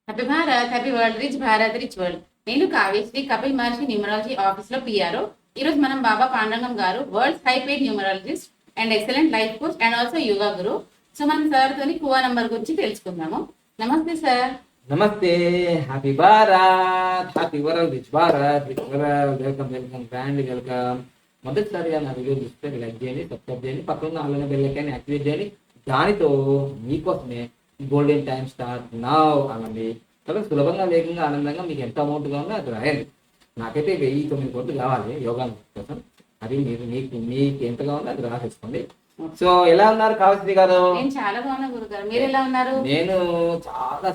Happy Bharat, happy world, rich Bharat, rich world. నేను కావ్యశ్రీ, కపిల్ మహర్షి numerology office లో PRO. ఈ రోజు మనం బాబా పాండరంగం గారు world high paid numerologist and excellent life coach and also yoga Guru. So మనం సార్ తోని కువా నంబర్ గురించి తెలుసుకుందాము. నమస్తే సార్. నమస్తే. Happy Bharat, happy world, rich Bharat, rich world. Welcome welcome grand welcome. మొదటిసారిగా నా వీడియో చూస్తే లైక్ చేయండి, సబ్స్క్రైబ్ చేయండి, పక్కన ఆన్లైన్ బెల్ ఐకాన్ యాక్టివేట్ చేయండి. దానితో మీకోసమే గోల్డెన్ టైమ్ స్టార్ట్ నౌ అనండి. చాలా సులభంగా, వేగంగా, ఆనందంగా మీకు ఎంత అమౌంట్గా ఉందో అది రాయండి. నాకైతే 1009 కోట్లు కావాలి యోగా కోసం. అది మీకు ఎంత కావాలో అది రాసేసుకోండి. సో ఎలా ఉన్నారు కావశ్రీ గారు? నేను చాలా బాగున్నా గురుగారు, మీరు ఎలా ఉన్నారు? నేను చాలా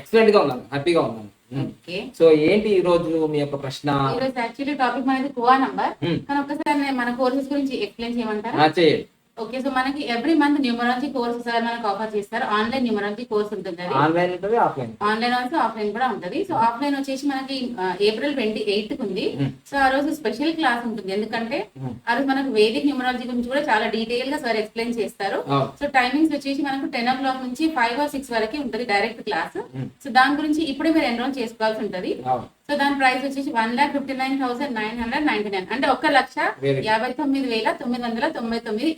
ఎక్సలెంట్ గా ఉన్నాను, హ్యాపీగా ఉన్నాను. సో ఏంటి ఈ రోజు మీ యొక్క ప్రశ్న? ఈ రోజు యాక్చువల్లీ టాపిక్ మనది కువా నంబర్. కానీ ఒక్కసారి మన కోర్సెస్ గురించి ఎక్స్ప్లెయిన్ చేయమంటారా? చేయండి. ఓకే, సో మనకి every month numerology course sir మనకు ఆఫర్ చేస్తారు. ఆన్లైన్ న్యూమరాలజీ కోర్స్ ఉంటుంది, ఆన్లైన్ ఉంటుంది, ఆఫ్లైన్. ఆన్లైన్ ఆల్సో ఆఫ్లైన్ కూడా ఉంటుంది. సో ఆఫ్లైన్ వచ్చేసి మనకి April 28th ఉంది. సో ఆ రోజు స్పెషల్ క్లాస్ ఉంటుంది, ఎందుకంటే ఆ రోజు మనకు వేదిక్ న్యూమరాలజీ గురించి కూడా చాలా డీటెయిల్ గా సార్ ఎక్స్ప్లెయిన్ చేస్తారు. సో టైమింగ్స్ వచ్చేసి మనకు 10 o'clock నుంచి 5 or 6 వరకు ఉంటుంది డైరెక్ట్ క్లాస్. సో దాని గురించి ఇప్పుడే మీరు ఎన్రోల్ చేసుకోవాల్సి ఉంటది. సో దాని ప్రైస్ వచ్చేసి 1,59,999, అంటే 1,59,999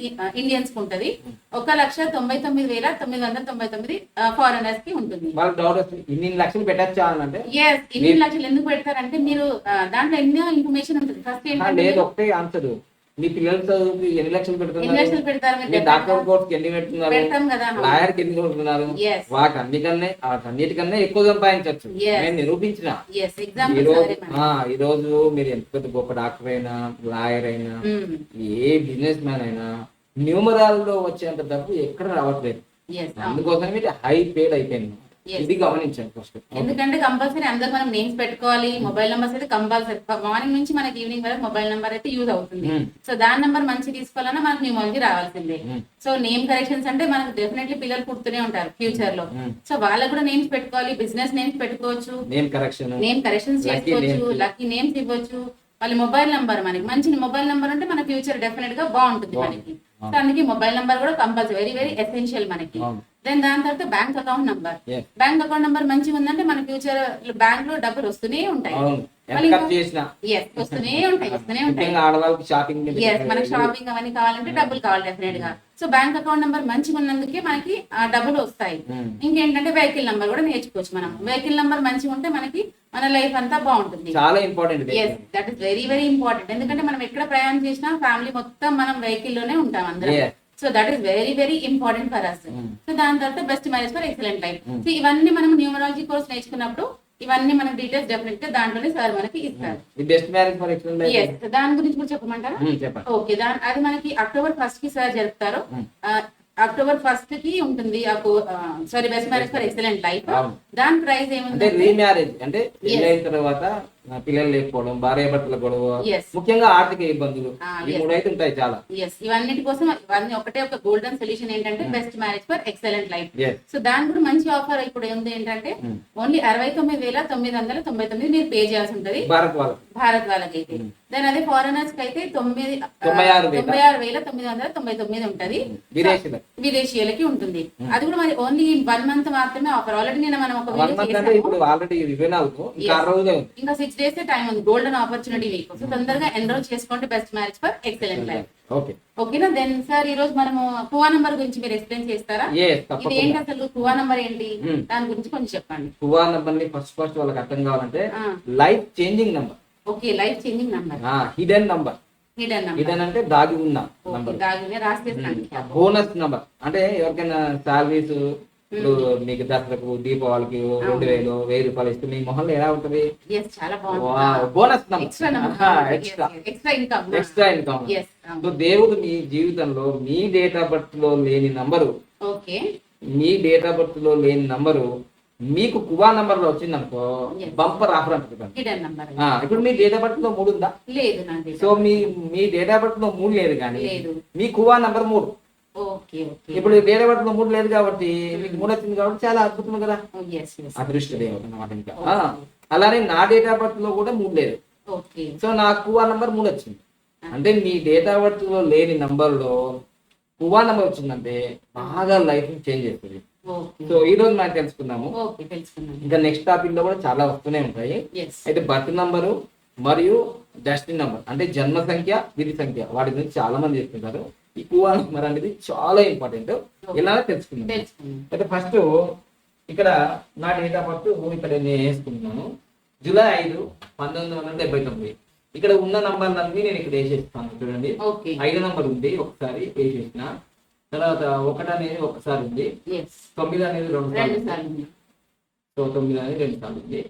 ఇండియన్స్ కి ఉంటది. 1,99,999 ఫారెనర్స్ కి ఉంటుంది. ఇన్ని లక్షలు పెట్టచ్చా అంటే ఇన్ని లక్షలు ఎందుకు పెడతారంటే మీరు దాంట్లో ఎన్నో ఇన్ఫర్మేషన్ ఉంటుంది. ఫస్ట్ ఏంటంటే ఒకటే ఆన్సర్, మీ పిల్లల చదువుకి ఎన్ని లక్షలు పెడతారు, డాక్టర్ కోర్స్ ఎన్ని పెడుతున్నారు, లాయర్ కి ఎన్ని పెడుతున్నారు, వాటన్నిటికన్నా ఎక్కువ సంపాదించవచ్చు. నేను నిరూపించిన. ఈ రోజు మీరు ఎంత పెద్ద గొప్ప డాక్టర్ అయినా, లాయర్ అయినా, ఏ బిజినెస్ మ్యాన్ అయినా న్యూమరాల్లో వచ్చేంత డబ్బు ఎక్కడ రావట్లేదు. అందుకోసం హై పేడ్ అయిపోయింది. ఇది గమనించండి ఫస్ట్. ఎందుకంటే కంపల్సరీ అందరు మనం నేమ్స్ పెట్టుకోవాలి. మొబైల్ నంబర్స్ అయితే కంపల్సరీ మార్నింగ్ నుంచి మనకి ఈవినింగ్ వరకు మొబైల్ నంబర్ అయితే యూజ్ అవుతుంది. సో దాని నంబర్ మంచి తీసుకోవాలన్నా మనకు న్యూమరాలజీ రావాల్సిందే. సో నేమ్ కరెక్షన్స్ అంటే మనకు డెఫినెట్లీ పిల్లలు పుడుతూనే ఉంటారు ఫ్యూచర్ లో. సో వాళ్ళకు కూడా నేమ్స్ పెట్టుకోవాలి, బిజినెస్ నేమ్స్ పెట్టుకోవచ్చు, నేమ్ కరెక్షన్స్ చేసుకోవచ్చు, లక్కీ నేమ్స్ ఇవ్వచ్చు. వాళ్ళ మొబైల్ నంబర్ మనకి మంచి మొబైల్ నంబర్ ఉంటే మన ఫ్యూచర్ డెఫినెట్ గా బాగుంటుంది మనకి. సో అందుకే మొబైల్ నంబర్ కూడా కంపల్సరీ, వెరీ వెరీ ఎసెన్షియల్ మనకి. దెన్ దాని తర్వాత bank account number. Bank account number మంచిగా ఉందంటే మన ఫ్యూచర్ బ్యాంక్ లో డబ్బులు వస్తూనే ఉంటాయి, వస్తూనే ఉంటాయి. మనకి షాపింగ్ అవన్నీ కావాలంటే డబ్బులు కావాలి డెఫినెట్ గా. సో బ్యాంక్ అకౌంట్ నంబర్ మంచిగా ఉన్నందుకే మనకి ఆ డబ్బులు వస్తాయి. ఇంకేంటంటే వెహికల్ నంబర్ కూడా నేర్చుకోవచ్చు మనం. వెహికల్ నంబర్ మంచిగా ఉంటే మనకి మన లైఫ్ అంతా బాగుంటుంది. చాలా important. That is very very important. ఎందుకంటే మనం ఎక్కడ ప్రయాణం చేసినా ఫ్యామిలీ మొత్తం మనం వెహికల్ లోనే ఉంటాం అందరం. So that is very very important for us. So దాని తర్వాత best marriage for excellent life. So ఇవన్నీ మనం న్యూమరాలజీ కోర్స్ నేర్చుకున్నప్పుడు ఇవన్నీ మన డీటెయిల్స్ డెఫినెట్ గా దాంట్లోనే సార్ మనకి ఇస్తారు. దాని గురించి కూడా చెప్పమంటారా? ఓకే, అది మనకి October 1st కి సార్ జరుపుతారు. October 1st కి ఉంటుంది sorry best marriage for excellent life. దాని ప్రైస్ ఏముంది, రీమ్యారేజ్ అంటే తర్వాత పిల్లలు లేకపోవడం, భార్య భర్తల గొడవ, ముఖ్యంగా ఆర్థిక ఇబ్బందులు, ఈ మూడైతే ఉంటాయి చాలా. ఇవన్నిటి కోసం ఇవన్నీ ఒకటే ఒక గోల్డెన్ సొల్యూషన్ ఏంటంటే best marriage for excellent life. So దాని కూడా మంచి ఆఫర్ ఇప్పుడు ఉంది ఏంటంటే ఓన్లీ 69,999 మీరు పే చేయాల్సి ఉంటది భారత్ వాళ్ళకైతే. దాని అదే ఫారినర్స్ కి అయితే 96,999 ఉంటది, విదేశీయులకి ఉంటుంది. అది కూడా మరి ఓన్లీ 1 month మాత్రమే ఆఫర్. ఆల్రెడీ నేను మనం ఒక ఇంకా 6 days టైం ఉంది. Golden opportunity week. సో తొందరగా ఎన్రోల్ చేసుకోండి best marriage for excellent life. ఓకేనా? దెన్ సార్ ఈ రోజు మనము కువా నంబర్ గురించి మీరు ఎక్స్ప్లెయిన్ చేస్తారా? ఇది ఏంటి అసలు కువా నంబర్ ఏంటి, దాని గురించి కొంచెం చెప్పండి. కువా నంబర్ ని ఫస్ట్ వాళ్ళకి అర్థం కావాలంటే life changing number. Okay, life changing number, hidden number. Hidden అంటే దాగి ఉన్న నంబర్. బోనస్ నంబర్ అంటే ఎవరికైనా సాలరీస్, ఇప్పుడు మీకు దసరాకు, దీపావళికి 2,000, 1,000 రూపాయలు ఇస్తే మీ మొహంలో ఎలా ఉంటది? Bonus extra income. సో దేవుడు మీ జీవితంలో మీ డేట్ ఆఫ్ బర్త్ లో లేని నంబరు, మీకు కువా నంబర్ లో వచ్చింది అనుకో, బంపర్ ఆఫర్ అంటుంది. ఇప్పుడు మీ డేట్ ఆఫ్ బర్త్ లో 3 ఉందా? So me date of birth లో 3 లేదు, కానీ మీ కువా నంబర్ 3. ఇప్పుడు డేట్ ఆఫ్ బర్త్ లో 3 లేదు కాబట్టి మీకు 3 వచ్చింది కాబట్టి చాలా అద్భుతం కదా, అదృష్ట దేవత అన్నమాట. ఇంకా అలానే నా డేట్ ఆఫ్ బర్త్ లో కూడా 3 లేదు. సో నా కువా నంబర్ 3 వచ్చింది. అంటే మీ డేట్ ఆఫ్ బర్త్ లో లేని నంబర్ లో కువా నంబర్ వచ్చిందంటే బాగా లైఫ్ చేంజ్ అవుతుంది. ఓకే సో ఈ రోజు మనం తెలుసుకుందాము. ఓకే తెలుసుకున్నాను. ఇంకా నెక్స్ట్ టాపిక్ లో కూడా చాలా వస్తూనే ఉంటాయి. ఎస్ అయితే బర్త్ నంబరు మరియు డెస్టినీ నంబర్ అంటే జన్మ సంఖ్య, విధి సంఖ్య, వాటి గురించి చాలా మంది చెప్తుంటారు. ఈ కువా నంబర్ అనేది చాలా ఇంపార్టెంట్. ఎలా తెలుసుకుందాం. తెలుసుకున్నాను. అయితే ఫస్ట్ ఇక్కడ నా డేట్ ఆఫ్ బర్త్ ఇక్కడ నేను వేసుకుంటున్నాను. జూలై 5, 1979. ఇక్కడ ఉన్న నంబర్లన్నీ నేను ఇక్కడ వేసేస్తాను. చూడండి, ఓకే 5 నంబర్ ఉంది, ఒకసారి వేసేసిన. తర్వాత 1 అనేది ఒకసారి ఉంది, ఎస్ 9 అనేది 2 సార్లు రెండు ఉంది. సార్లు ఉంది. సో 9 అనేది 2 సార్లు ఉంది.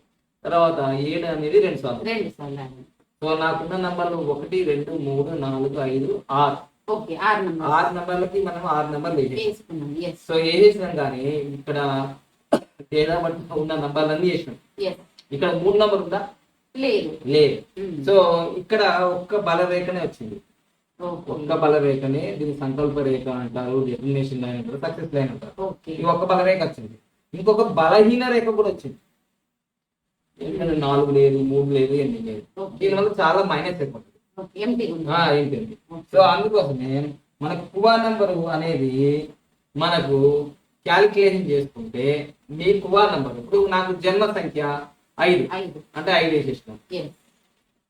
తర్వాత 7 అనేది 2 సార్లు ఉంది. రెండు సార్లు ఉంది. సో నాకున్న నంబర్లు 1, 2, 3, 4, 5, 6. ఓకే 6 నంబర్ 6 నంబర్లకి మనం 6 నంబర్లు వేసేస్తాం. వేసుకున్నాం. ఎస్ సో వేసేసినాం కానీ ఇక్కడ తేడా బట్టి ఉన్న నంబర్లన్నీ వేసినాం. ఎస్ ఇక్కడ 3 నంబర్ ఉందా? లేదు. లేదు. ఉమ్. సో ఇక్కడ ఒక్క బలరేఖనే వచ్చింది. ఓకే ఒక్క బలరేఖనే దీన్ని సంకల్ప రేఖ అంటారు, డెఫినేషన్ లైన్ అంటారు, సక్సెస్ లైన్ అంటారు. ఓకే ఈ ఒక్క బలరేఖ వచ్చింది. ఇంకొక బలహీన రేఖ కూడా వచ్చింది. ఎందుకంటే 4 లేదు, 3 లేదు, 8 లేదు. ఓకే దీనివల్ల చాలా మైనస్ అయిపోతుంది. ఓకే ఎంటీ ఉంది. ఏంటండి. సో అందుకోసమే మనకు కువా నంబరు అనేది మనకు క్యాలిక్యులేషన్ చేసుకుంటే మీ కువా నంబర్ ఇప్పుడు నాకు జన్మ సంఖ్య 5 5 అంటే 5 వేసేసినాం. ఎస్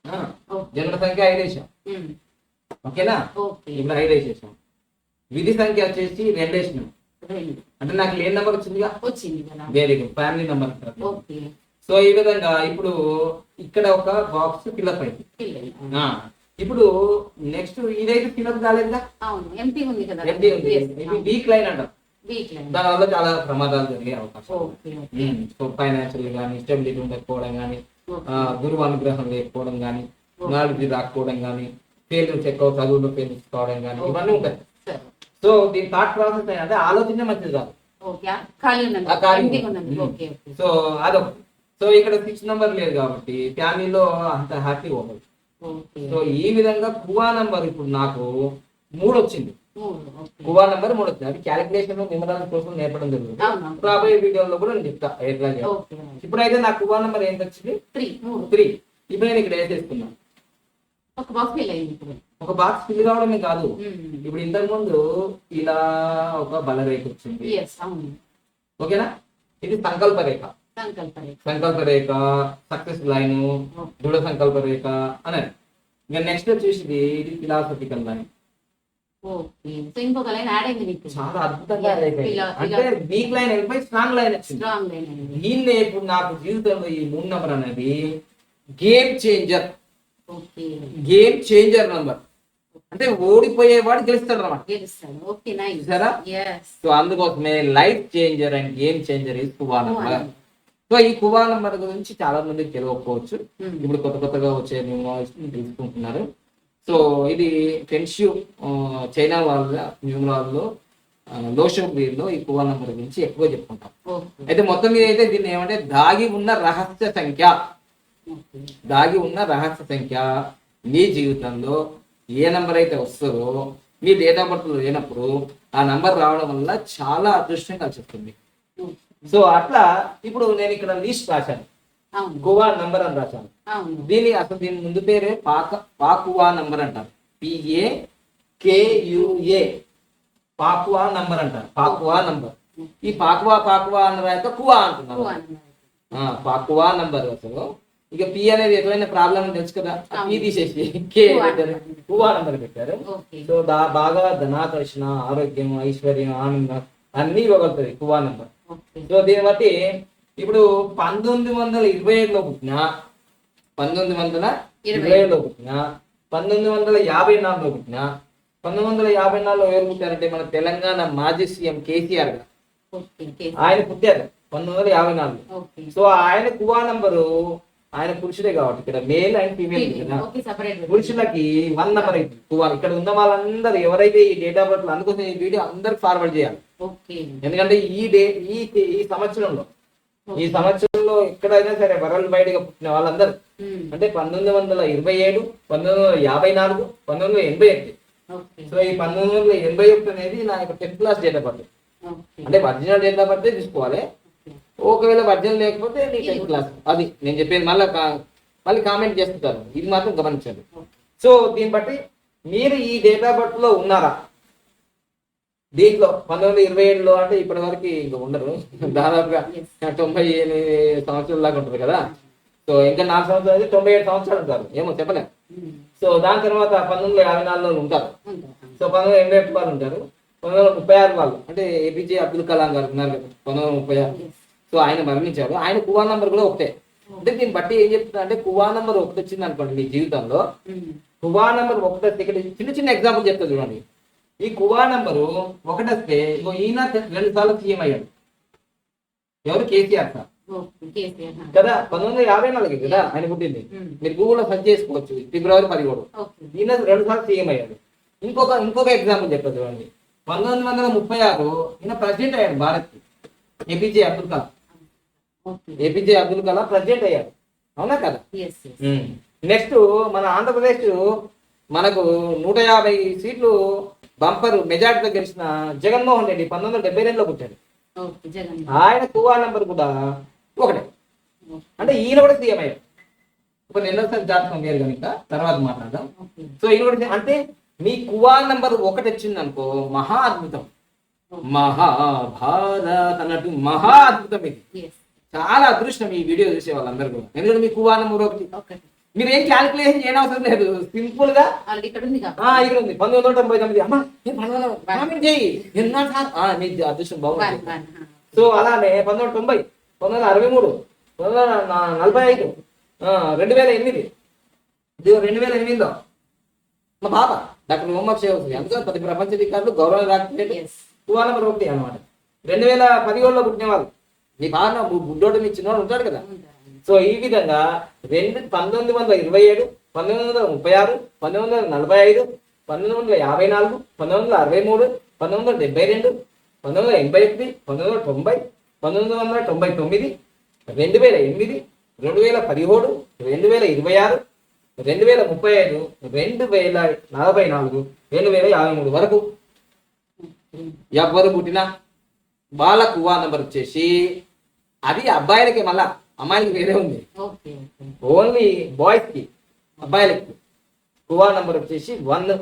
ఆ, ఓకే జన్మ సంఖ్య 5 వేసాం. ఉమ్. ఓకేనా? ఓకే ఇప్పుడు 5 వేసేసాం. విధి సంఖ్య వచ్చేసి 2 వేసినాం. 2 అంటే నాకు లేని నెంబర్ వచ్చిందిగా, వచ్చింది కదా. వెరీ గుడ్, ఫ్యామిలీ నెంబర్ అంటారు. ఓకే సో ఈ విధంగా ఇప్పుడు ఇక్కడ ఒక బాక్స్ ఫిల్అప్ అయింది. పిల్లలు. ఆ, ఇప్పుడు నెక్స్ట్ ఇదైతే ఫిల్అప్ కాలేదుగా, అవును ఎంటీ ఉంది కదా. ఎంటీ ఉంది. ఇది వీక్ లైన్ అంటారు. Week line. దానివల్ల చాలా ప్రమాదాలు జరిగే అవకాశం. ఓకే ఓకే సో ఫైనాన్షియల్ కానీ స్టెబిలిటీ ఉండకపోవడం కానీ, ఓకే గురువు అనుగ్రహం లేకపోవడం కానీ, నాలెడ్జ్ రాకపోవడం కానీ, ఫెయిల్యూర్స్ ఎక్కువ చదువులో ఫెయిల్యూర్స్ కావడం కానీ, ఇవన్నీ ఉంటాయి. సరే సో దీని థాట్ ప్రాసెస్ అంటే ఆలోచన మంచిది కాదు. ఓకే ఖాళీ ఉన్నది. ఆ ఖాళీ ఎంటీ ఉన్నది. ఉన్నది. ఓకే ఓకే సో అదొకటి. సో ఇక్కడ 6 నంబర్ లేదు కాబట్టి ఫ్యామిలీలో అంత హ్యాపీ ఉండదు. ఓకే సో ఈ విధంగా కువా నంబర్ ఇప్పుడు నాకు 3 వచ్చింది. 3 ఓకే కువా నంబర్ 3 వచ్చింది. అది క్యాలిక్యులేషన్ లో నిమిషాల కోసం నేర్పడం జరుగుతుంది. అవును. రాబోయే వీడియోలో కూడా నేను చెప్తా ఎట్లా చేయాలి. ఓకే ఇప్పుడైతే నా కువా నంబర్ ఏంటి వచ్చింది? 3 3. ఇప్పుడు నేను ఇక్కడ వేసేసుకున్నా. ఒక బాక్స్ ఫిల్ అయింది ఇప్పుడు. ఒక బాక్స్ ఫిల్ కావడమే కాదు, ఉమ్. ఇప్పుడు ఇంతకు ముందు ఇలా ఒక బలరేఖ వచ్చింది. ఎస్ అవును ఓకేనా? ఇది సంకల్ప రేఖ. సంకల్ప రేఖ. సంకల్ప రేఖ, సక్సెస్ లైన్, దృఢ సంకల్ప రేఖ అనేది. ఇంకా నెక్స్ట్ వచ్చేసి ఇది ఫిలాసఫికల్ లైన్. ఓకే సో ఇంకొక లైన్ యాడ్ అయింది నీకు. చాలా అద్భుతంగా Yes, రేఖ ఇది. అంటే వీక్ లైన్ వెళ్ళిపోయి స్ట్రాంగ్ లైన్ వచ్చింది. స్ట్రాంగ్ లైన్ అనేది. దీన్నే ఇప్పుడు నాకు జీవితంలో ఈ 3 నంబర్ అనేది game changer. Okay game changer number అంటే ఓడిపోయేవాడు గెలుస్తాడు అన్నమాట. గెలుస్తాడు. Okay nice. చూసారా? yes సో అందుకోసమే life changer and game changer ఈ కువా నంబర్. సో ఈ కువా నంబర్ గురించి చాలా మందికి తెలియకపోవచ్చు. ఉమ్. ఇప్పుడు కొత్తగా వచ్చే న్యూమరాలజీ తెలుసుకుంటున్నారు. సో ఇది ఫెన్షియూ చైనా వాళ్ళ న్యూమరాల్లో లోషోబ్రీలో ఈ కువా నంబర్ గురించి ఎక్కువ చెప్పుకుంటాం. ఓకే అయితే మొత్తం మీద అయితే దీన్ని ఏమంటే దాగి ఉన్న రహస్య సంఖ్య. ఓకే దాగి ఉన్న రహస్య సంఖ్య మీ జీవితంలో ఏ నంబర్ అయితే వస్తుందో మీ డేట్ ఆఫ్ బర్త్ లేనప్పుడు ఆ నంబర్ రావడం వల్ల చాలా అదృష్టం కలిసి వస్తుంది. సో అట్లా ఇప్పుడు నేను ఇక్కడ లిస్ట్ రాశాను, అవును కువా నంబర్ అని రాశాను. అవును దీని ముందు పేరే పాకువా నంబర్ అంటారు. PAKUA పాకువా నంబర్ అంటారు. పాకువా నంబర్. ఈ పాకువా అన్న రాక కువా అంటున్నారు. పాకువా నంబర్ అసలు. ఇక పి అనేది ఎట్లయినా ప్రాబ్లం తెలుసు కదా, పి తీసేసి కే కువా నంబర్ పెట్టారు. ఓకే సో బాగా ధనాకర్షణ, ఆరోగ్యం, ఐశ్వర్యం, ఆనందం అన్ని ఇవ్వగలుగుతుంది కువా నంబర్. ఓకే సో దీన్ని బట్టి ఇప్పుడు 1927లో పుట్టిన, 1927లో పుట్టిన, 1954లో పుట్టిన, 1954లో ఎవరు పుట్టారంటే మన తెలంగాణ మాజీ సీఎం కేసీఆర్ గారు. ఓకే ఆయన పుట్టారు 1954లో. ఓకే సో ఆయన కువా నంబరు ఆయన పురుషుడే కాబట్టి ఇక్కడ మేల్ అండ్ ఫీమేల్ కదా. ఓకే సెపరేట్ పురుషులకి 1 నంబర్ కువా. ఇక్కడ ఉన్న వాళ్ళందరూ ఎవరైతే ఈ డేట్ ఆఫ్ బర్త్, అందుకోసం ఈ వీడియో అందరికి ఫార్వర్డ్ చేయాలి. ఓకే ఎందుకంటే ఈ సంవత్సరంలో ఎక్కడైనా సరే వరల్డ్ వైడ్ గా పుట్టిన వాళ్ళందరూ అంటే 1927, 1954, 1981. ఓకే సో ఈ 1981 అనేది నా యొక్క 10th class date of birth. Okay అంటే ఒరిజినల్ డేట్ ఆఫ్ బర్త్ తీసుకోవాలి. ఒకవేళ ఒరిజినల్ లేకపోతే నీ 10th క్లాస్. అది నేను చెప్పేది. మళ్ళీ కామెంట్ చేస్తుంటారు, ఇది మాత్రం గమనించండి. సో దీన్ని బట్టి మీరు ఈ డేట్ ఆఫ్ బర్త్ లో ఉన్నారా? దీంట్లో 1927లో అంటే ఇప్పటి వరకు ఇంకా ఉండరు, దాదాపుగా 98 సంవత్సరాల దాకా ఉంటుంది కదా. సో ఇంకా 4 సంవత్సరాలు అయితే 97 సంవత్సరాలు ఉంటారు, ఏమో చెప్పలేము. సో దాని తర్వాత 1954లో ఉంటారు. సో 1988 వాళ్ళు ఉంటారు, 1936 వాళ్ళు అంటే ఏపీజే అబ్దుల్ కలాం గారు ఉన్నారు కదా 1936. సో ఆయన మరణించారు. ఆయన కువా నంబర్ కూడా ఒకటే. అంటే దీన్ని బట్టి ఏం చెప్తున్నా అంటే కువా నంబర్ ఒకటి వచ్చింది అనుకోండి మీ జీవితంలో, కువా నంబర్ ఒకటి ఇక్కడ చిన్న చిన్న ఎగ్జాంపుల్ చెప్తా చూడండి. ఈ కువా నంబరు ఒకటి వస్తే ఈయన 2 సార్లు సీఎం అయ్యాడు. ఎవరు? కేసీఆర్ సార్ కదా. 1954 కదా ఆయన పుట్టింది. మీరు గూగుల్లో సెర్చ్ చేసుకోవచ్చు, ఫిబ్రవరి 17. ఈయన 2 సార్లు సీఎం అయ్యాడు. ఇంకొక ఎగ్జాంపుల్ చెప్తా చూడండి. 1936 ఈయన ప్రెసిడెంట్ అయ్యాడు భారత్ కి, APJ Abdul Kalam. APJ Abdul Kalam president అయ్యాడు, అవునా కదా. నెక్స్ట్ మన ఆంధ్రప్రదేశ్ మనకు 150 సీట్లు బంపర్ మెజార్టీతో గెలిచిన జగన్మోహన్ రెడ్డి 1972లో పుట్టాడు. ఆయన కువా నంబర్ కూడా ఒకటే. అంటే ఈయన కూడా సీఎం అయ్యాడు. ఇప్పుడు ఎన్నోసారి జాతకం వేరు కనుక తర్వాత మాట్లాడదాం. సో ఈయన కూడా అంటే మీ కువా నంబర్ ఒకటి వచ్చింది అనుకో, మహా అద్భుతం, మహాభారత్ అన్నట్టు మహా అద్భుతం. ఇది చాలా అదృష్టం ఈ వీడియో చూసే వాళ్ళందరూ కూడా. ఎందుకంటే మీ కువా నంబర్ ఒకటి. మీరు ఏం క్యాలిక్యులేషన్ చేయడం అవసరం లేదు, సింపుల్ గా ఇక్కడ ఉంది 1999. అమ్మా చేయి మీ అదృష్టం బాగుంది. సో అలానే 1990, 1963, 1945, 2008, 2008లో మా పాప డాక్టర్ మొహమ్మద్ షేక్ అందులో 10 ప్రపంచ రికార్డులు గౌరవ డాక్టరేట్ కువా నంబర్ ఒకటి అనమాట. 2017లో పుట్టిన వాళ్ళు మీ బాగా బుడ్డోడు మీ చిన్నవాడు ఉంటాడు కదా. సో ఈ విధంగా 1927, 1936, 1945, 1954, 1963, 1972, 1981, 1990, 1999, 2008, 2017, 2026, 2035, 2044, 2053 వరకు ఎవరు పుట్టినా వాళ్ళ కువా నంబర్ వచ్చేసి అది అబ్బాయిలకి, మళ్ళా అమ్మాయిలకి వేరే ఉంది. ఓన్లీ బాయ్స్ కి, అబ్బాయిలకి కువా నంబర్ వచ్చేసి 1.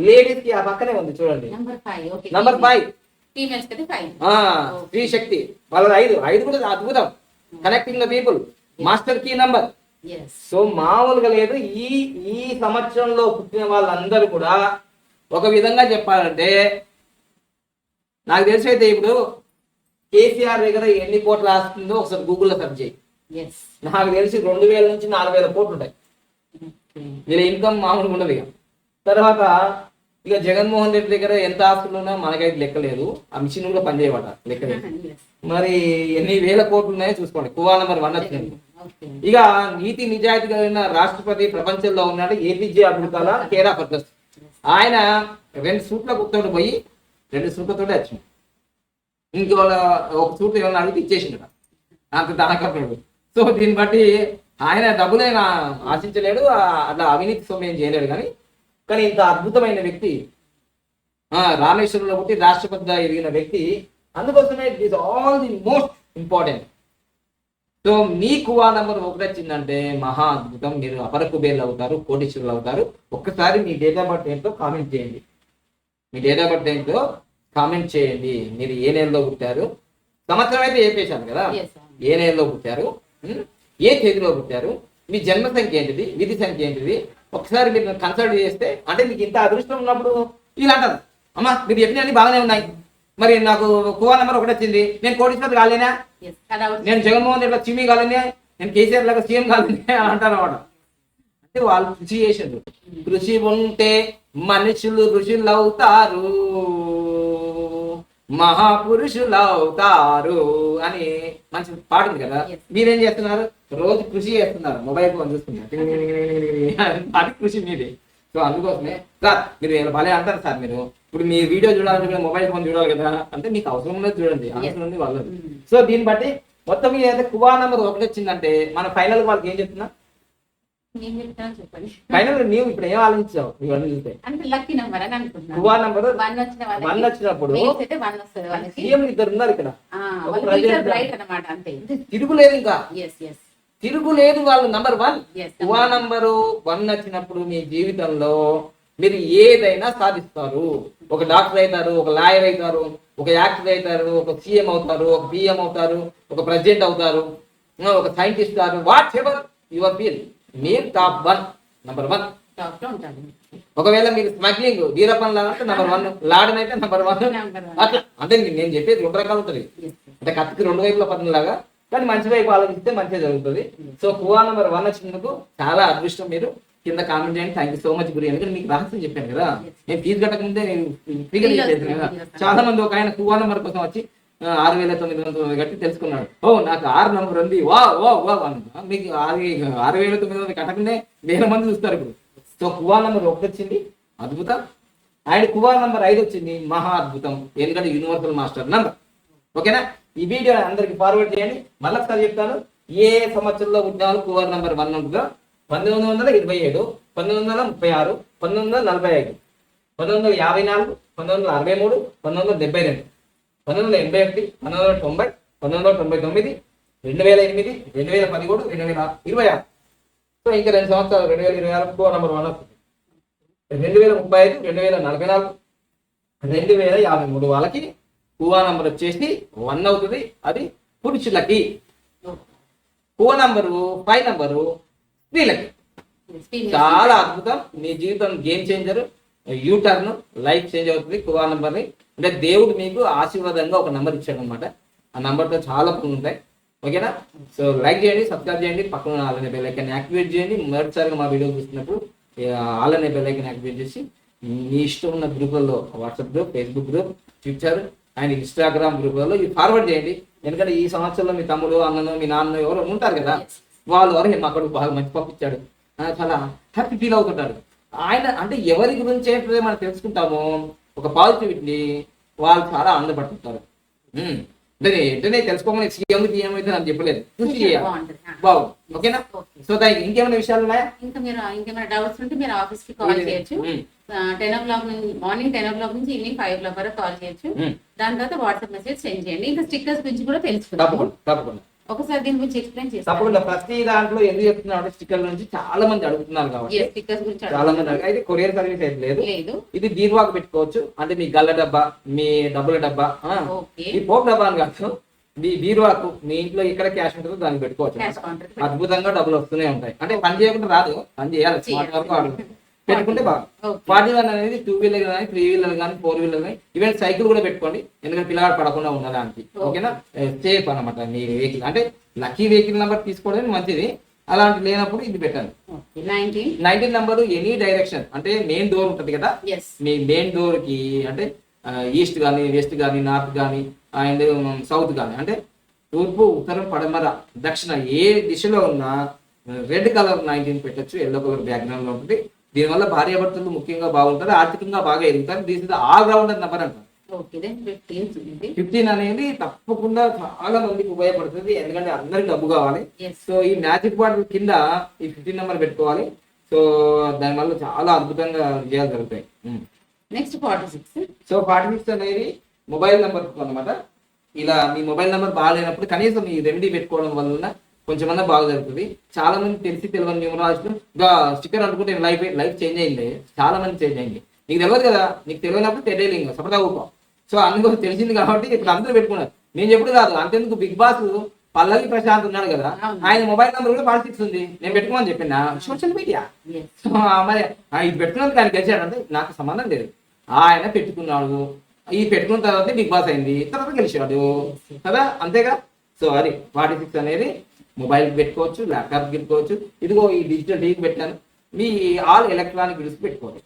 లేడీస్ కి ఆ పక్కనే ఉంది చూడండి, నంబర్ 5. స్త్రీ శక్తి వాళ్ళ 5 కూడా అద్భుతం. Connecting the people, master key number. So మామూలుగా లేదు. ఈ సంవత్సరంలో పుట్టిన వాళ్ళందరూ కూడా ఒక విధంగా చెప్పాలంటే నాకు తెలిసి అయితే ఇప్పుడు కేసీఆర్ దగ్గర ఎన్ని కోట్లు ఆస్తుందో ఒకసారి గూగుల్లో సెర్చ్ చేయి. నాకు తెలిసి 2000 నుంచి 4000 కోట్లు ఉంటాయి. వీళ్ళ ఇన్కమ్ మామూలుగా ఉండదు. ఇక తర్వాత ఇక జగన్మోహన్ రెడ్డి దగ్గర ఎంత ఆస్తులు ఉన్నా మనకైతే లెక్కలేదు. ఆ మిషన్ కూడా పనిచేయబట లెక్కలేదు. మరి ఎన్ని వేల కోట్లు ఉన్నాయో చూసుకోండి. కువా నంబర్ 1 వచ్చింది. ఇక నీతి నిజాయితీ కలిగిన రాష్ట్రపతి ప్రపంచంలో ఉన్నాడు APJ Abdul Kalam, care of address. ఆయన 2 సూట్లకు తోటి పోయి 2 సూట్లతో వచ్చింది. ఇంకో ఒక సూట్ ఏమన్నా అడిగితే ఇచ్చేసిండు అంత దానకప్పుడు. సో దీన్ని బట్టి ఆయన డబ్బులే ఆశించలేడు, అట్లా అవినీతి సొమ్ము ఏం చేయలేడు. కానీ ఇంత అద్భుతమైన వ్యక్తి, రామేశ్వరంలో పుట్టి రాష్ట్రపతిగా ఎదిగిన వ్యక్తి. అందుకోసమే it is all the most important. So మీ కువా నంబర్ 1 వచ్చిందంటే మహా అద్భుతం. మీరు అపర కుబేర్లు అవుతారు, కోటీశ్వరులు అవుతారు. ఒక్కసారి మీ డేట్ ఆఫ్ బర్త్ ఏంటో కామెంట్ చేయండి. మీ డేట్ ఆఫ్ బర్త్ ఏంటో కామెంట్ చేయండి. మీరు ఏ నెలలో పుట్టారు, సంవత్సరం అయితే చెప్పేశాను కదా, ఏ నెలలో పుట్టారు, ఏ తేదీలో పుట్టారు, మీ జన్మ సంఖ్య ఏంటిది, విధి సంఖ్య ఏంటిది. ఒకసారి మీరు కన్సల్ట్ చేస్తే, అంటే మీకు ఇంత అదృష్టం ఉన్నప్పుడు ఇలా అంటారు, అమ్మా మీరు చెప్పినవన్నీ బాగానే ఉన్నాయి, మరి నాకు కువా నెంబర్ 1 వచ్చింది, నేను కోటీశ్వరుడు కాలేనా, నేను జగన్మోహన్ రెడ్డి చిమ్మి కాలేనే, నేను కేసీఆర్ లాగా సీఎం కాలేనే అని అంటారు అన్నమాట. అంటే వాళ్ళు కృషి చేసారు. కృషి ఉంటే మనుషులు ఋషులు అవుతారు, మహాపురుషులు అవుతారు అని మంచి పాట ఉంది కదా. మీరేం చేస్తున్నారు, రోజు కృషి చేస్తున్నారు, మొబైల్ ఫోన్ చూస్తున్నారు, అది కృషి మీది. సో అందుకోసమే సార్ మీరు భలే అంటారు సార్, మీరు ఇప్పుడు మీ వీడియో చూడాలంటే మొబైల్ ఫోన్ చూడాలి కదా, అంటే మీకు అవసరం ఉన్నది చూడండి, అవసరం ఉంది వాళ్ళది. సో దీన్ని బట్టి మొత్తం మీద అయితే కువా నెంబర్ 1 వచ్చిందంటే మన ఫైనల్ వాళ్ళకి ఏం చెప్తున్నా, ఫైనల్ నీవు ఇప్పుడు ఏం ఆలోచించావు, ఇవన్నీ చూస్తే కువా నెంబర్ 1 వచ్చినప్పుడు సీఎం 2 ఉన్నారు ఇక్కడ, తిరుగులేదు, ఇంకా తిరుగులేదు, వాళ్ళు నంబర్ 1. కువా నంబరు 1 వచ్చినప్పుడు మీ జీవితంలో మీరు ఏదైనా సాధిస్తారు. ఒక డాక్టర్ అవుతారు, ఒక లాయర్ అవుతారు, ఒక యాక్టర్ అవుతారు, ఒక సీఎం అవుతారు, ఒక పిఎం అవుతారు, ఒక ప్రెసిడెంట్ అవుతారు, ఒక సైంటిస్ట్ అవుతారు. వాట్ ఎవర్ యువర్ ఫీల్, మీరు టాప్ 1, నంబర్ 1. టాప్ లో ఉంటాను. ఒకవేళ మీరు స్మగ్లింగ్ వీరప్పన్ అంటే నంబర్ 1, లాడన్ అయితే నంబర్ 1. అట్లా అంటే నేను చెప్పేది 2 రకాలు ఉంటుంది. అంటే కత్తికి 2 వైపుల పదం లాగా, కానీ మంచి వైపు ఆలోచిస్తే మంచిగా జరుగుతుంది. సో కువా నంబర్ 1 వచ్చినందుకు చాలా అదృష్టం. మీరు కింద కామెంట్ చేయండి. థ్యాంక్ యూ సో మచ్ గురి. ఎందుకంటే మీకు రహస్యం చెప్పాను కదా, నేను ఫీజు కట్టకముందే నేను ఫ్రీగా చేసాను కదా. చాలా మంది ఒక ఆయన కువా నంబర్ కోసం వచ్చి 6,900 కట్టి తెలుసుకున్నాడు. ఓ నాకు 6 నంబర్ ఉంది, వా వా వా అన్న. మీకు 6,900 కట్టకనే వేల మంది చూస్తారు ఇప్పుడు. సో కువా నంబర్ 1 వచ్చింది, అద్భుతం. ఆయన కువా నంబర్ 5 వచ్చింది, మహా అద్భుతం. ఎందుకంటే యూనివర్సల్ మాస్టర్ నంబర్. ఓకేనా? ఈ వీడియో అందరికి ఫార్వర్డ్ చేయండి. మళ్ళొకసారి చెప్తాను, ఏ సంవత్సరంలో పుట్టిన కువా నంబర్ 1 ఉంటుందో 1927, 1936, 1945, 1954, 1963, 1972, 1981, 1990, 1999, 2008, 2013, 2026. సో ఇంకా 2 సంవత్సరాలు 2026 కువా నంబర్ 1 వస్తుంది. 2035, 2044, 2053 వాళ్ళకి కువా నంబర్ వచ్చేసి 1 అవుతుంది. అది పురుషులకి. కువా నంబరు 5 నంబరు స్త్రీలకి. చాలా అద్భుతం. మీ జీవితం game changer, U turn, life change అవుతుంది కువా నంబర్ని. అంటే దేవుడు మీకు ఆశీర్వాదంగా ఒక నంబర్ ఇచ్చాడు అనమాట. ఆ నంబర్తో చాలా పనులు ఉంటాయి. ఓకేనా? సో లైక్ చేయండి, సబ్స్క్రైబ్ చేయండి, పక్కన ఆల్ అనే బెల్ ఐకాన్ యాక్టివేట్ చేయండి. మొదటిసారిగా మా వీడియో చూస్తున్నప్పుడు ఆల్ అనే బెల్ ఐకాన్ యాక్టివేట్ చేసి మీ ఇష్టం ఉన్న గ్రూపుల్లో, WhatsApp group, Facebook group, Twitter and Instagram గ్రూపులలో ఇవి ఫార్వర్డ్ చేయండి. ఎందుకంటే ఈ సంవత్సరంలో మీ తమ్ముడు, అన్నను, మీ నాన్న ఎవరో ఉంటారు కదా, వాళ్ళు వరకు మా కొడుకు బాగా మంచి పంపించాడు, చాలా హ్యాపీ ఫీల్ అవుతుంటారు. ఆయన అంటే ఎవరి గురించి ఏంటో మనం తెలుసుకుంటామో ఒక పాజిటివిటీని, వాళ్ళు చాలా ఆనందపడుతుంటారు. అంటే వెంటనే తెలుసుకోమని సీఎం పిఎం అయితే నాకు చెప్పలేదు, చూసి చేయాలి. బాగుంది. ఓకేనా? సో దానికి ఇంకేమైనా విషయాలు ఉన్నాయా? ఇంకా మీరు ఇంకేమైనా డౌట్స్ ఉంటే మీరు ఆఫీస్ కి కాల్ చేయొచ్చు. 10 o'clock నుంచి మార్నింగ్ 10 o'clock నుంచి ఈవినింగ్ 5 o'clock వరకు కాల్ చేయొచ్చు. దాని తర్వాత వాట్సాప్ మెసేజ్ సెండ్ చేయండి. ఇంకా స్టిక్కర్స్ గురించి కూడా తెలుసుకుందాం. తప్పకుండా ఒకసారి దీని గురించి ఎక్స్ప్లెయిన్ చేస్తాను. తప్పకుండా. ప్రతి దాంట్లో ఎందుకు చెప్తున్నాడు స్టిక్కర్ గురించి చాలా మంది అడుగుతున్నారు కాబట్టి స్టిక్కర్స్ గురించి చాలా మంది అయితే కొరియర్ సర్వీస్ అయితే లేదు. ఇది బీరువాకు పెట్టుకోవచ్చు. అంటే మీ గల్ల డబ్బా, మీ డబ్బుల డబ్బా, ఈ పోపు డబ్బా అని కాదు, మీ బీరువాకు మీ ఇంట్లో ఎక్కడ క్యాష్ ఉంటుందో దాన్ని పెట్టుకోవచ్చు. అద్భుతంగా డబ్బులు వస్తూనే ఉంటాయి. అంటే పని చేయకుండా రాదు, పని చేయాలి. స్మార్ట్ వర్క్ పెట్టుకుంటే బాగా. 41 అనేది 2 వీలర్ కానీ, 3 వీలర్ కానీ, 4 వీలర్ కానీ, ఈవెన్ సైకిల్ కూడా పెట్టుకోండి. ఎందుకంటే పిల్లగాడు పడకుండా ఉండడానికి. ఓకేనా? సేఫ్ అనమాట మీ వెహికల్. అంటే లక్కీ వెహికల్ నెంబర్ తీసుకోవడానికి మంచిది. అలాంటి లేనప్పుడు ఇది పెట్టండి. 19 నెంబర్ ఎనీ డైరెక్షన్. అంటే మెయిన్ డోర్ ఉంటుంది కదా, మీ మెయిన్ డోర్ కి అంటే ఈస్ట్ కానీ, వెస్ట్ కానీ, నార్త్ కానీ అండ్ సౌత్ కానీ, అంటే తూర్పు, ఉత్తరం, పడమర, దక్షిణ ఏ దిశలో ఉన్నా రెడ్ కలర్ 19 పెట్టచ్చు. ఎల్లో కలర్ బ్యాక్గ్రౌండ్ లో ఉంటుంది. దీనివల్ల భార్యాభర్తలు ముఖ్యంగా బాగుంటారు, ఆర్థికంగా బాగా ఎదుగుతారు. దీని ఆల్ రౌండర్ నెంబర్ అంటారు. 15 అనేది తప్పకుండా చాలా మందికి ఉపయోగపడుతుంది. ఎందుకంటే అందరికి డబ్బు కావాలి. సో ఈ మ్యాజిక్ బాటిల్ కింద ఈ 15 నెంబర్ పెట్టుకోవాలి. సో దానివల్ల చాలా అద్భుతంగా విజయాలు జరుగుతాయి. నెక్స్ట్ 46. సో 46 అనేది మొబైల్ నెంబర్ అనమాట. ఇలా మీ మొబైల్ నెంబర్ బాగాలేనప్పుడు కనీసం ఈ రెమెడీ పెట్టుకోవడం వల్ల కొంచెమన్నా బాగా జరుగుతుంది. చాలా మంది తెలిసి తెలియని న్యూమరాలజిస్టులు స్టిక్కర్ అనుకుంటే లైఫ్ చేంజ్ అయింది. చాలా మంది చేంజ్ అయింది. నీకు తెలియదు కదా, నీకు తెలియనప్పుడు తెలియలేదు సపదా ఊపం. సో అందుకు తెలిసింది కాబట్టి ఇప్పుడు అందరూ పెట్టుకున్నారు. నేను చెప్పుడు కాదు, అంతెందుకు బిగ్ బాస్ పల్లవి ప్రశాంత్ ఉన్నాడు కదా, ఆయన మొబైల్ నెంబర్ కూడా 46 ఉంది. నేను పెట్టుకోమని చెప్పిన సోషల్ మీడియా. మరి ఇది పెట్టుకున్నందుకు ఆయన గెలిచాడంటే నాకు సంబంధం లేదు. ఆయన పెట్టుకున్నాడు. ఈ పెట్టుకున్న తర్వాత బిగ్ బాస్ అయింది, తర్వాత గెలిచాడు కదా, అంతేగా. సో అది 46 అనేది మొబైల్ పెట్టుకోవచ్చు, ల్యాప్టాప్ పెట్టుకోవచ్చు. ఇదిగో ఈ డిజిటల్ టీవీ పెట్టాను. మీ ఆల్ ఎలక్ట్రానిక్ బిల్స్ పెట్టుకోవచ్చు.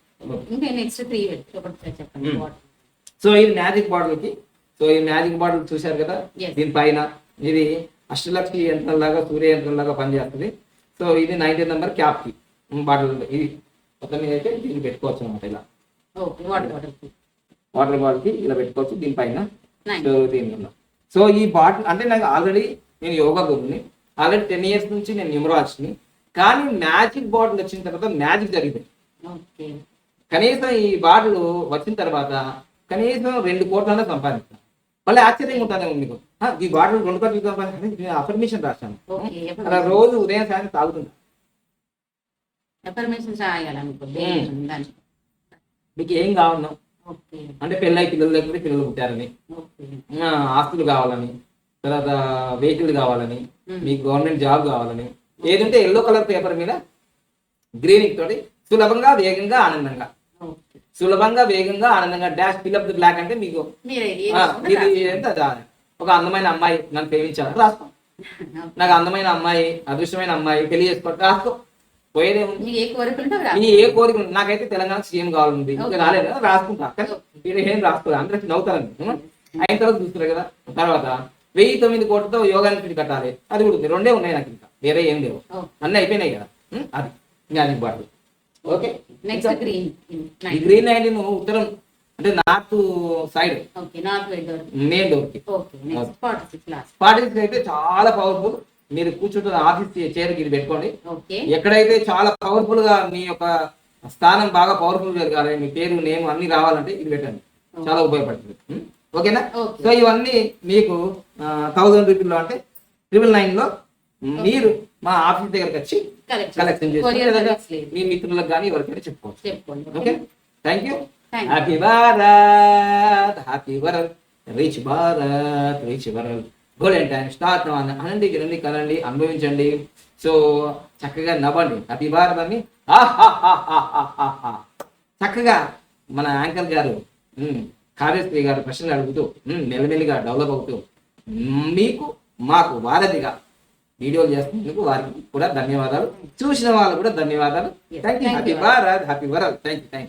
సో ఇది మ్యాజిక్ బాటిల్ కి. సో ఈ మ్యాజిక్ బాటిల్ చూశారు కదా, దీనిపైన ఇది అష్టలక్ష్మి యంత్రం లాగా, సూర్య యంత్రం లాగా పనిచేస్తుంది. సో ఇది 19 నెంబర్ క్యాప్ కి బాటిల్. ఇది మొత్తం మీద అయితే దీన్ని పెట్టుకోవచ్చు అనమాట. ఇలా వాటర్ బాటిల్ కి ఇలా పెట్టుకోవచ్చు దీనిపైన. సో దీనివల్ల సో ఈ బాటిల్ అంటే నాకు ఆల్రెడీ నేను యోగా గురుని, ఆల్రెడీ 10 years నుంచి నేను న్యూమరాలజిస్ట్ని. కానీ మ్యాజిక్ బాటిల్ వచ్చిన తర్వాత మ్యాజిక్ జరిగింది. కనీసం ఈ బాటిల్ వచ్చిన తర్వాత కనీసం 2 కోట్లన్నా సంపాదిస్తాను. మళ్ళీ ఆశ్చర్యంగా ఉంటుందేమో మీకు, ఈ బాటిల్ 2 కోట్లు సంపాదించాను. అఫర్మేషన్ రాశాను, అలా రోజు ఉదయం సాయంత్రం తాగుతున్నా. మీకు ఏం కావాలన్నా ఓకే అంటే పెళ్ళై పిల్లలు లేకపోతే పిల్లలు పుట్టారని, ఓకే ఆస్తులు కావాలని, తర్వాత వెహికల్ కావాలని, మీకు గవర్నమెంట్ జాబ్ కావాలని, ఏదంటే ఎల్లో కలర్ పేపర్ మీద గ్రీన్ తోటి సులభంగా వేగంగా ఆనందంగా, ఓకే సులభంగా వేగంగా ఆనందంగా డాష్ ఫిల్అప్ ది బ్లాక్ అంటే మీకు మీరు ఇది ఎంత ఒక అందమైన అమ్మాయి నన్ను ప్రేమించాలి రాసుకో, నాకు అందమైన అమ్మాయి అదృష్టమైన అమ్మాయి పెళ్లి చేసుకో రాసుకో, పోయేదేమో మీకు ఏ కోరిక ఉంటే అవి నీ ఏ కోరిక ఉంది. నాకైతే తెలంగాణ సీఎం కావాలండి, ఇంకా రాలేదు కదా రాసుకుంటా, కానీ మీరు ఏం రాసుకోవాలి అందరికి నవ్వుతారండి. అయిన తర్వాత చూస్తున్నారు కదా. తర్వాత 1009 కోట్లతో యోగానికి కట్టాలి, అది కూడా ఉంది. రెండే ఉన్నాయి నాకు, ఇంకా వేరే ఏం లేవు, అన్నీ అయిపోయినాయి కదా. అది ఇంకా అది పాటు. ఓకే నెక్స్ట్ గ్రీన్ ఈ గ్రీన్ లైన్ ఉత్తరం అంటే north side okay north west door main డోర్కి. ఓకే నెక్స్ట్ 46 లాస్ట్ 46 అయితే చాలా పవర్ఫుల్. మీరు కూర్చుంటున్న ఆఫీస్ చైర్కి ఇది పెట్టుకోండి. ఓకే ఎక్కడైతే చాలా పవర్ఫుల్ గా మీ యొక్క స్థానం బాగా పవర్ఫుల్ జరగాలి, మీ పేరు నేమ్ అన్ని రావాలంటే ఇది పెట్టండి, చాలా ఉపయోగపడుతుంది. ఓకేనా? సో ఇవన్నీ మీకు 1000 రూపీల్లో అంటే 999 లో మీరు మా ఆఫీస్ దగ్గరకు వచ్చి కలెక్షన్ చేసుకోండి, మీ మిత్రులకు కానీ ఎవరికైనా చెప్పుకోవచ్చు. Okay, thank you. Happy Bharat, happy world, rich Bharat, rich world. Golden time start అనండి, వినండి, కనండి, అనుభవించండి. సో చక్కగా నవ్వండి, హ్యాపీ భారత్ అని చక్కగా మన యాంకర్ గారు కావ్యశ్రీ గారు ప్రశ్నలు అడుగుతూ మెల్లమెల్లిగా డెవలప్ అవుతూ మీకు మాకు వారధిగా వీడియోలు చేస్తున్నందుకు వారికి కూడా ధన్యవాదాలు, చూసిన వాళ్ళు కూడా ధన్యవాదాలు. Thank you. Happy Bharat, happy world. Thank you.